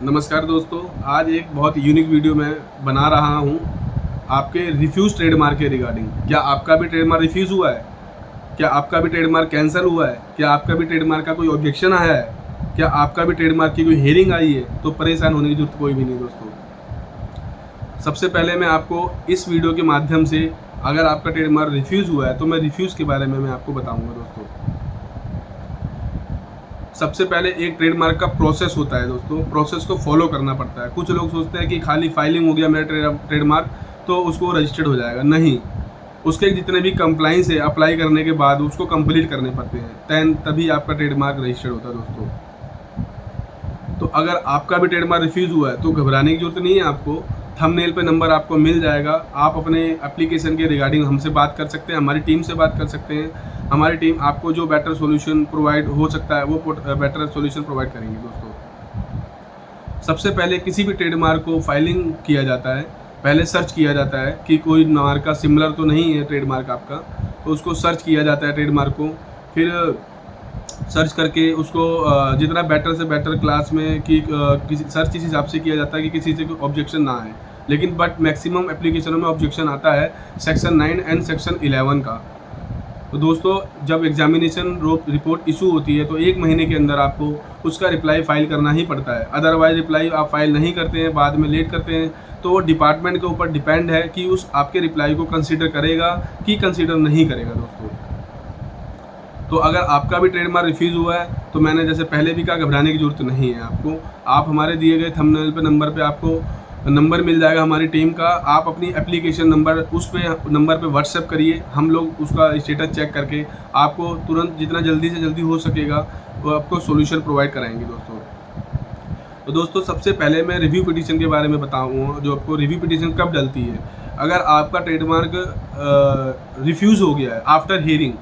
नमस्कार दोस्तों, आज एक बहुत यूनिक वीडियो मैं बना रहा हूं आपके रिफ्यूज़ ट्रेडमार्क के रिगार्डिंग। क्या आपका भी ट्रेडमार्क रिफ्यूज़ हुआ है? क्या आपका भी ट्रेडमार्क कैंसिल हुआ है? क्या आपका भी ट्रेडमार्क का कोई ऑब्जेक्शन आया है? क्या आपका भी ट्रेडमार्क की कोई हियरिंग आई है? तो परेशान होने की ज़रूरत कोई भी नहीं दोस्तों। सबसे पहले मैं आपको इस वीडियो के माध्यम से, अगर आपका ट्रेडमार्क रिफ्यूज़ हुआ है तो मैं रिफ्यूज़ के बारे में मैं आपको बताऊँगा दोस्तों। सबसे पहले एक ट्रेडमार्क का प्रोसेस होता है दोस्तों, प्रोसेस को फॉलो करना पड़ता है। कुछ लोग सोचते हैं कि खाली फाइलिंग हो गया मेरा ट्रेडमार्क तो उसको रजिस्टर्ड हो जाएगा। नहीं, उसके जितने भी कंप्लाइंस है अप्लाई करने के बाद उसको कंप्लीट करने पड़ते हैं, तभी आपका ट्रेडमार्क रजिस्टर्ड होता है दोस्तों। तो अगर आपका भी ट्रेडमार्क रिफ्यूज़ हुआ है तो घबराने की जरूरत नहीं है आपको। थंबनेल पे नंबर आपको मिल जाएगा। आप अपने एप्लीकेशन के रिगार्डिंग हमसे बात कर सकते हैं, हमारी टीम से बात कर सकते हैं। हमारी टीम आपको जो बेटर सॉल्यूशन प्रोवाइड हो सकता है वो बेटर सॉल्यूशन प्रोवाइड करेंगे दोस्तों। सबसे पहले किसी भी ट्रेडमार्क को फाइलिंग किया जाता है, पहले सर्च किया जाता है कि कोई मार्क का सिमिलर तो नहीं है ट्रेडमार्क आपका, तो उसको सर्च किया जाता है ट्रेडमार्क को। फिर सर्च करके उसको जितना बेटर से बेटर क्लास में कि किसी सर्च इस हिसाब से किया जाता है कि किसी से कोई ऑब्जेक्शन ना आए। लेकिन बट मैक्सिमम एप्लीकेशनों में ऑब्जेक्शन आता है सेक्शन 9 एंड सेक्शन 11 का। तो दोस्तों, जब एग्जामिनेशन रिपोर्ट इशू होती है तो 1 महीने के अंदर आपको उसका रिप्लाई फाइल करना ही पड़ता है। अदरवाइज रिप्लाई आप फाइल नहीं करते हैं, बाद में लेट करते हैं, तो वो डिपार्टमेंट के ऊपर डिपेंड है कि उस आपके रिप्लाई को कंसीडर करेगा कि कंसीडर नहीं करेगा दोस्तों। तो अगर आपका भी ट्रेडमार्क रिफ्यूज़ हुआ है तो मैंने जैसे पहले भी कहा, घबराने की ज़रूरत नहीं है आपको। आप हमारे दिए गए थंबनेल पे नंबर पे आपको नंबर मिल जाएगा हमारी टीम का। आप अपनी एप्लीकेशन नंबर उस पे नंबर पे व्हाट्सएप करिए, हम लोग उसका स्टेटस चेक करके आपको तुरंत जितना जल्दी से जल्दी हो सकेगा वो आपको सॉल्यूशन प्रोवाइड कराएंगे दोस्तों। तो दोस्तों, सबसे पहले मैं रिव्यू पिटीशन के बारे में बताऊँगा। जो आपको रिव्यू पिटीशन कब डलती है, अगर आपका ट्रेडमार्क रिफ्यूज़ हो गया है आफ्टर हियरिंग।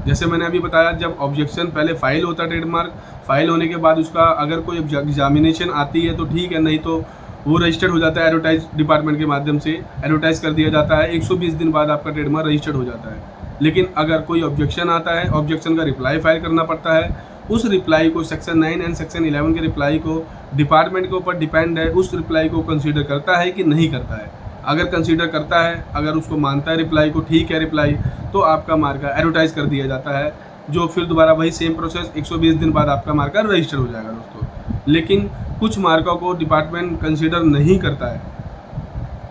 जैसे मैंने अभी बताया, जब ऑब्जेक्शन पहले फाइल होता है, ट्रेडमार्क फाइल होने के बाद उसका अगर कोई एग्जामिनेशन आती है तो ठीक है, नहीं तो वो रजिस्टर्ड हो जाता है। एडवर्टाइज डिपार्टमेंट के माध्यम से एडवर्टाइज कर दिया जाता है, 120 दिन बाद आपका ट्रेडमार्क रजिस्टर्ड हो जाता है। लेकिन अगर कोई ऑब्जेक्शन आता है, ऑब्जेक्शन का रिप्लाई फाइल करना पड़ता है। उस रिप्लाई को सेक्शन 9 एंड सेक्शन 11 के रिप्लाई को डिपार्टमेंट के ऊपर डिपेंड है, उस रिप्लाई को कंसीडर करता है कि नहीं करता है। अगर कंसीडर करता है, अगर उसको मानता है रिप्लाई को, ठीक है रिप्लाई, तो आपका मार्का एडवर्टाइज कर दिया जाता है, जो फिर दोबारा वही सेम प्रोसेस 120 दिन बाद आपका मार्का रजिस्टर हो जाएगा दोस्तों। लेकिन कुछ मार्कों को डिपार्टमेंट कंसीडर नहीं करता है,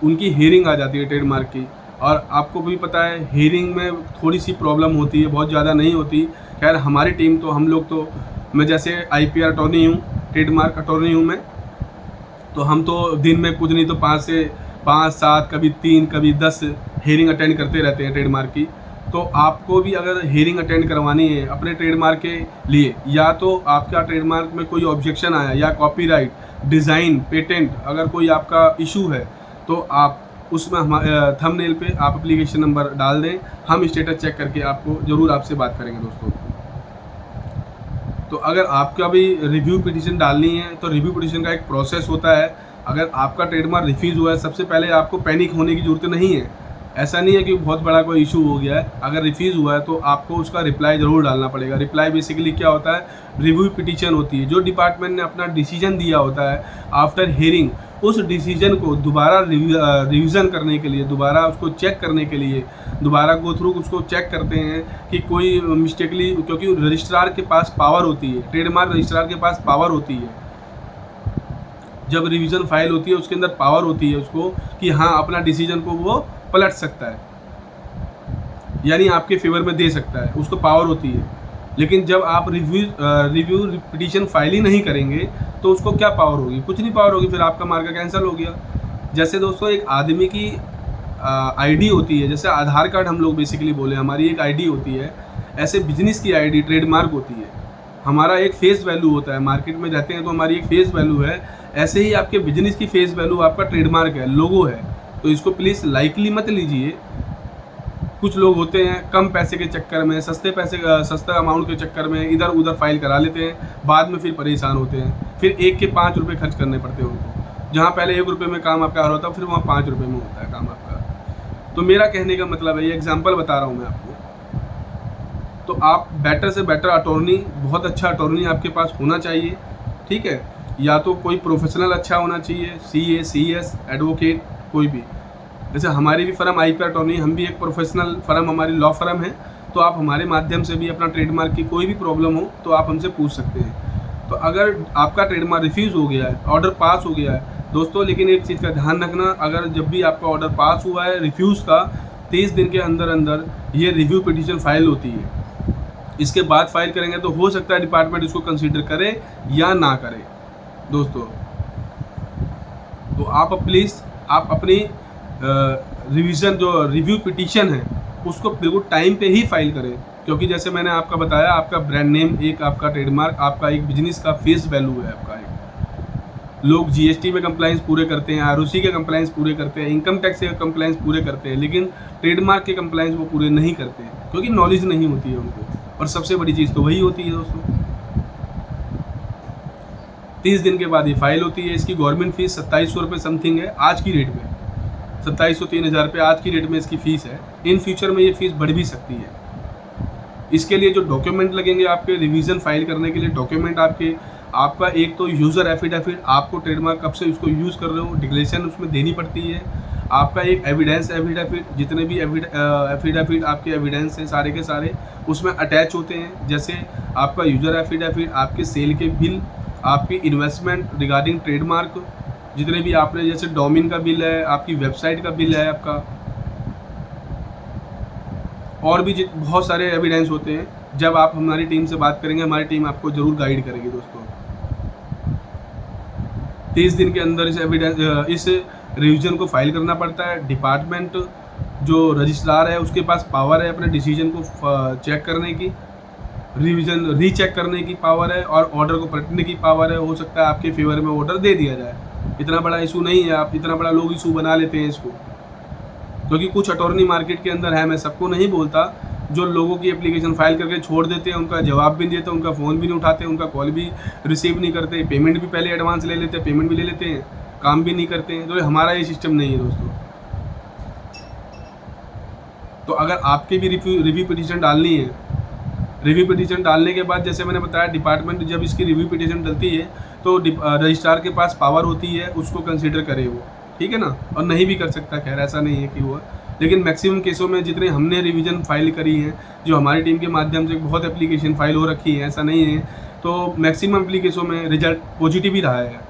उनकी हियरिंग आ जाती है ट्रेडमार्क की। और आपको भी पता है हियरिंग में थोड़ी सी प्रॉब्लम होती है, बहुत ज़्यादा नहीं होती। खैर हमारी टीम तो, हम लोग तो, मैं जैसे IPR अटॉर्नी हूँ, ट्रेडमार्क अटॉर्नी हूँ मैं, तो हम तो दिन में कुछ नहीं तो 5 से 7, कभी 3, कभी 10 हियरिंग अटेंड करते रहते हैं ट्रेडमार्क की। तो आपको भी अगर हियरिंग अटेंड करवानी है अपने ट्रेडमार्क के लिए, या तो आपका ट्रेडमार्क में कोई ऑब्जेक्शन आया, या कॉपीराइट, डिज़ाइन, पेटेंट, अगर कोई आपका इशू है, तो आप उसमें थंबनेल पे आप एप्लीकेशन नंबर डाल दें, हम स्टेटस चेक करके आपको ज़रूर आपसे बात करेंगे दोस्तों। तो अगर आपका भी रिव्यू पिटीशन डालनी है तो रिव्यू पिटीशन का एक प्रोसेस होता है। अगर आपका ट्रेडमार्क रिफ्यूज़ हुआ है, सबसे पहले आपको पैनिक होने की ज़रूरत नहीं है। ऐसा नहीं है कि बहुत बड़ा कोई इशू हो गया है। अगर रिफ्यूज़ हुआ है तो आपको उसका रिप्लाई ज़रूर डालना पड़ेगा। रिप्लाई बेसिकली क्या होता है, रिव्यू पिटीशन होती है। जो डिपार्टमेंट ने अपना डिसीजन दिया होता है आफ्टर हियरिंग, उस डिसीजन को दोबारा रिवीजन करने के लिए, दोबारा उसको चेक करने के लिए, दोबारा गो थ्रू उसको चेक करते हैं कि कोई मिस्टेकली, क्योंकि रजिस्ट्रार के पास पावर होती है, ट्रेडमार्क रजिस्ट्रार के पास पावर होती है। जब रिवीजन फाइल होती है उसके अंदर पावर होती है उसको कि हाँ, अपना डिसीजन को वो पलट सकता है, यानी आपके फेवर में दे सकता है, उसको पावर होती है। लेकिन जब आप रिव्यू पिटीशन फाइल ही नहीं करेंगे तो उसको क्या पावर होगी? कुछ नहीं पावर होगी, फिर आपका मार्का कैंसिल हो गया। जैसे दोस्तों, एक आदमी की आईडी होती है, जैसे आधार कार्ड हम लोग बेसिकली बोले, हमारी एक आईडी होती है, ऐसे बिजनेस की आईडी ट्रेडमार्क होती है। हमारा एक फेस वैल्यू होता है, मार्केट में रहते हैं तो हमारी एक फेस वैल्यू है। ऐसे ही आपके बिजनेस की फेस वैल्यू आपका ट्रेडमार्क है, लोगो है। तो इसको प्लीज़ लाइकली मत लीजिए। कुछ लोग होते हैं कम पैसे के चक्कर में, सस्ता अमाउंट के चक्कर में इधर उधर फाइल करा लेते हैं, बाद में फिर परेशान होते हैं। फिर 1 के 5 रुपये खर्च करने पड़ते हैं उनको। जहाँ पहले 1 रुपये में काम आपका हल होता है, फिर वहाँ 5 रुपये में होता है काम आपका। तो मेरा कहने का मतलब है, ये एग्जाम्पल बता रहा हूँ मैं आपको। तो आप बेटर से बेटर अटॉर्नी, बहुत अच्छा अटॉर्नी आपके पास होना चाहिए, ठीक है। या तो कोई प्रोफेशनल अच्छा होना चाहिए, CA, CS, एडवोकेट, कोई भी। जैसे हमारी भी फर्म IP अटॉर्नी, हम भी एक प्रोफेशनल फर्म, हमारी लॉ फर्म है, तो आप हमारे माध्यम से भी अपना ट्रेडमार्क की कोई भी प्रॉब्लम हो तो आप हमसे पूछ सकते हैं। तो अगर आपका ट्रेडमार्क रिफ्यूज़ हो गया है, ऑर्डर पास हो गया है दोस्तों, लेकिन एक चीज़ का ध्यान रखना, अगर जब भी आपका ऑर्डर पास हुआ है रिफ्यूज़ का, 30 दिन के अंदर अंदर ये रिव्यू पिटीशन फाइल होती है। इसके बाद फाइल करेंगे तो हो सकता है डिपार्टमेंट इसको कंसीडर करे या ना करे दोस्तों। तो आप प्लीज़ आप अपनी रिवीजन जो रिव्यू पिटीशन है उसको बिल्कुल टाइम पे ही फाइल करें, क्योंकि जैसे मैंने आपका बताया, आपका ब्रांड नेम, एक आपका ट्रेडमार्क, आपका एक बिजनेस का फेस वैल्यू है आपका। एक लोग GST में कंप्लाइंस पूरे करते हैं, ROC के कंप्लाइंस पूरे करते हैं, इनकम टैक्स के कंप्लाइंस पूरे करते हैं, लेकिन ट्रेडमार्क के कंप्लाइंस वो पूरे नहीं करते क्योंकि नॉलेज नहीं होती है उनको। और सबसे बड़ी चीज़ तो वही होती है दोस्तों। 30 दिन के बाद ये फाइल होती है। इसकी गवर्नमेंट फीस 2700 रुपये समथिंग है आज की डेट में, 2700 3000 रुपये आज की डेट में इसकी फ़ीस है। इन फ्यूचर में ये फ़ीस बढ़ भी सकती है। इसके लिए जो डॉक्यूमेंट लगेंगे आपके रिवीजन फाइल करने के लिए, डॉक्यूमेंट आपका एक तो यूज़र एफिडेविट, आपको ट्रेडमार्क कब से उसको यूज़ कर रहे हो डिक्लेरेशन उसमें देनी पड़ती है। आपका एक एविडेंस एफिडेविट, जितने भी एफिडेविट आपके एविडेंस हैं सारे के सारे उसमें अटैच होते हैं। जैसे आपका यूज़र एफिडेविट, आपके सेल के बिल, आपकी इन्वेस्टमेंट रिगार्डिंग ट्रेडमार्क, जितने भी आपने जैसे डोमेन का बिल है, आपकी वेबसाइट का बिल है आपका, और भी बहुत सारे एविडेंस होते हैं। जब आप हमारी टीम से बात करेंगे, हमारी टीम आपको ज़रूर गाइड करेगी दोस्तों। 30 दिन के अंदर इस रिवीजन को फाइल करना पड़ता है। डिपार्टमेंट जो रजिस्ट्रार है उसके पास पावर है अपने डिसीजन को चेक करने की, रिवीजन रीचेक करने की पावर है, और ऑर्डर को पलटने की पावर है। हो सकता है आपके फेवर में ऑर्डर दे दिया जाए, इतना बड़ा इशू नहीं है। आप इतना बड़ा लोग इशू बना लेते हैं इसको, क्योंकि कुछ अटॉर्नी मार्केट के अंदर है, मैं सबको नहीं बोलता, जो लोगों की एप्लीकेशन फाइल करके छोड़ देते हैं, उनका जवाब भी नहीं देते, उनका फ़ोन भी नहीं उठाते, उनका कॉल भी रिसीव नहीं करते, पेमेंट भी पहले एडवांस ले लेते हैं, पेमेंट भी ले लेते हैं, काम भी नहीं करते हैं। तो हमारा ये सिस्टम नहीं है दोस्तों। तो अगर आपके भी रिव्यू पिटीशन डालनी है, रिव्यू पिटीशन डालने के बाद जैसे मैंने बताया, डिपार्टमेंट जब इसकी रिव्यू पिटीशन डलती है तो रजिस्ट्रार के पास पावर होती है, उसको कंसीडर करे वो, ठीक है ना। और नहीं भी कर सकता, खैर ऐसा नहीं है कि वो, लेकिन मैक्सिमम केसों में जितने हमने रिवीजन फाइल करी है, जो हमारी टीम के माध्यम से बहुत एप्लीकेशन फाइल हो रखी है, ऐसा नहीं है, तो मैक्सिमम एप्लीकेशनों में रिजल्ट पॉजिटिव ही रहा है।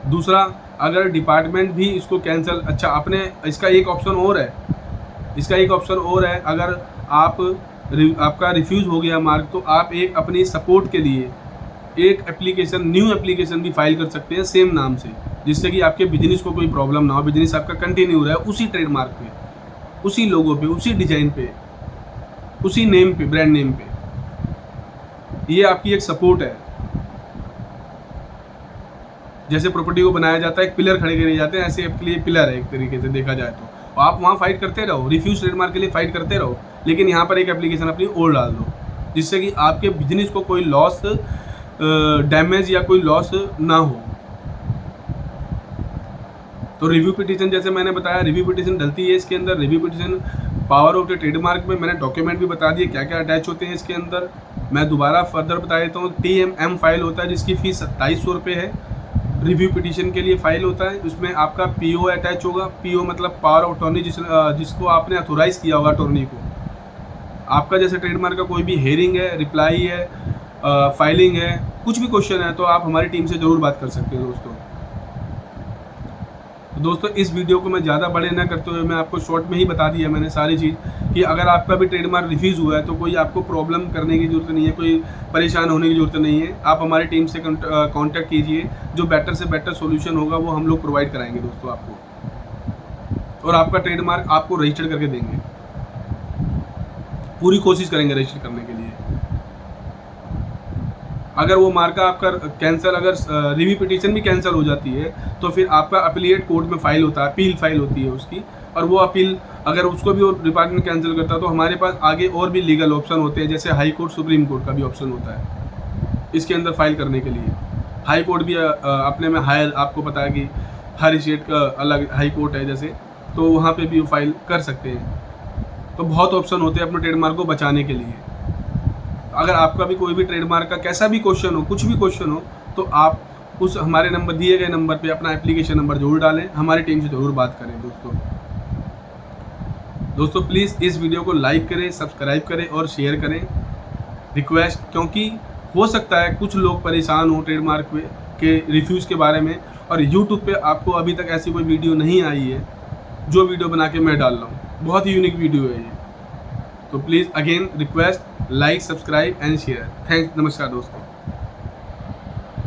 दूसरा, अगर डिपार्टमेंट भी इसको कैंसिल, अच्छा अपने इसका एक ऑप्शन और है, अगर आपका रिफ्यूज़ हो गया मार्क, तो आप एक अपनी सपोर्ट के लिए एक एप्लीकेशन, न्यू एप्लीकेशन भी फाइल कर सकते हैं सेम नाम से, जिससे कि आपके बिजनेस को कोई प्रॉब्लम ना हो, बिजनेस आपका कंटिन्यू रहे उसी ट्रेडमार्क पे, उसी लोगो पे, उसी डिजाइन पे, उसी नेम पे, ब्रांड नेम पे। ये आपकी एक सपोर्ट है। जैसे प्रॉपर्टी को बनाया जाता है, एक पिलर खड़े करे जाते हैं, ऐसे आपके लिए पिलर है एक तरीके से देखा जाए तो। आप वहाँ फाइट करते रहो, रिफ्यूज ट्रेडमार्क के लिए फाइट करते रहो, लेकिन यहाँ पर एक एप्लीकेशन अपनी और डाल दो, जिससे कि आपके बिजनेस को कोई लॉस, डैमेज या कोई लॉस ना हो। तो रिव्यू पिटीशन जैसे मैंने बताया, रिव्यू पिटीशन डलती है इसके अंदर। Review petition power of the trademark में मैंने डॉक्यूमेंट भी बता दिए क्या क्या अटैच होते हैं इसके अंदर। मैं दोबारा फर्दर बता देता हूँ। TMM फाइल होता है जिसकी फ़ीस 2700 रुपये है। रिव्यू पिटीशन के लिए फ़ाइल होता है, उसमें आपका PO अटैच होगा। PO मतलब पावर ऑफ अटॉर्नी, जिसको आपने अथोराइज़ किया होगा अटॉर्नी को। आपका जैसे ट्रेडमार्क का कोई भी हेयरिंग है, रिप्लाई है, फाइलिंग है, कुछ भी क्वेश्चन है, तो आप हमारी टीम से ज़रूर बात कर सकते हैं दोस्तों। तो दोस्तों इस वीडियो को मैं ज़्यादा बड़े ना करते हुए मैं आपको शॉर्ट में ही बता दिया मैंने सारी चीज़, कि अगर आपका भी ट्रेडमार्क रिफ्यूज़ हुआ है तो कोई आपको प्रॉब्लम करने की ज़रूरत नहीं है, कोई परेशान होने की ज़रूरत नहीं है। आप हमारी टीम से कांटेक्ट कीजिए, जो बेटर से बेटर सॉल्यूशन होगा वो हम लोग प्रोवाइड कराएंगे दोस्तों आपको, और आपका ट्रेडमार्क आपको रजिस्टर करके देंगे। पूरी कोशिश करेंगे रजिस्टर करने के लिए। अगर वो मार्का आपका कैंसिल, अगर रिव्यू पिटीशन भी कैंसिल हो जाती है तो फिर आपका अपीलेट कोर्ट में फाइल होता है, अपील फाइल होती है उसकी, और वो अपील अगर उसको भी डिपार्टमेंट कैंसिल करता है तो हमारे पास आगे और भी लीगल ऑप्शन होते हैं, जैसे हाई कोर्ट, सुप्रीम कोर्ट का भी ऑप्शन होता है इसके अंदर फाइल करने के लिए। हाई कोर्ट भी अपने में हायर, आपको पता है कि हर स्टेट का अलग हाई कोर्ट है जैसे, तो वहाँ पर भी वो फाइल कर सकते हैं। तो बहुत ऑप्शन होते हैं अपने ट्रेडमार्क को बचाने के लिए। अगर आपका भी कोई भी ट्रेडमार्क का कैसा भी क्वेश्चन हो, कुछ भी क्वेश्चन हो, तो आप उस हमारे नंबर दिए गए नंबर पे अपना एप्लीकेशन नंबर जरूर डालें, हमारी टीम से ज़रूर बात करें। दोस्तों प्लीज़ इस वीडियो को लाइक करें, सब्सक्राइब करें और शेयर करें, रिक्वेस्ट, क्योंकि हो सकता है कुछ लोग परेशान हो ट्रेडमार्क के रिव्यूज़ के बारे में, और यूट्यूब पे आपको अभी तक ऐसी कोई वीडियो नहीं आई है जो वीडियो बना के मैं डाल रहा हूँ। बहुत ही यूनिक वीडियो है ये। तो please again request, like, subscribe and share. Thanks, नमस्कार दोस्तों।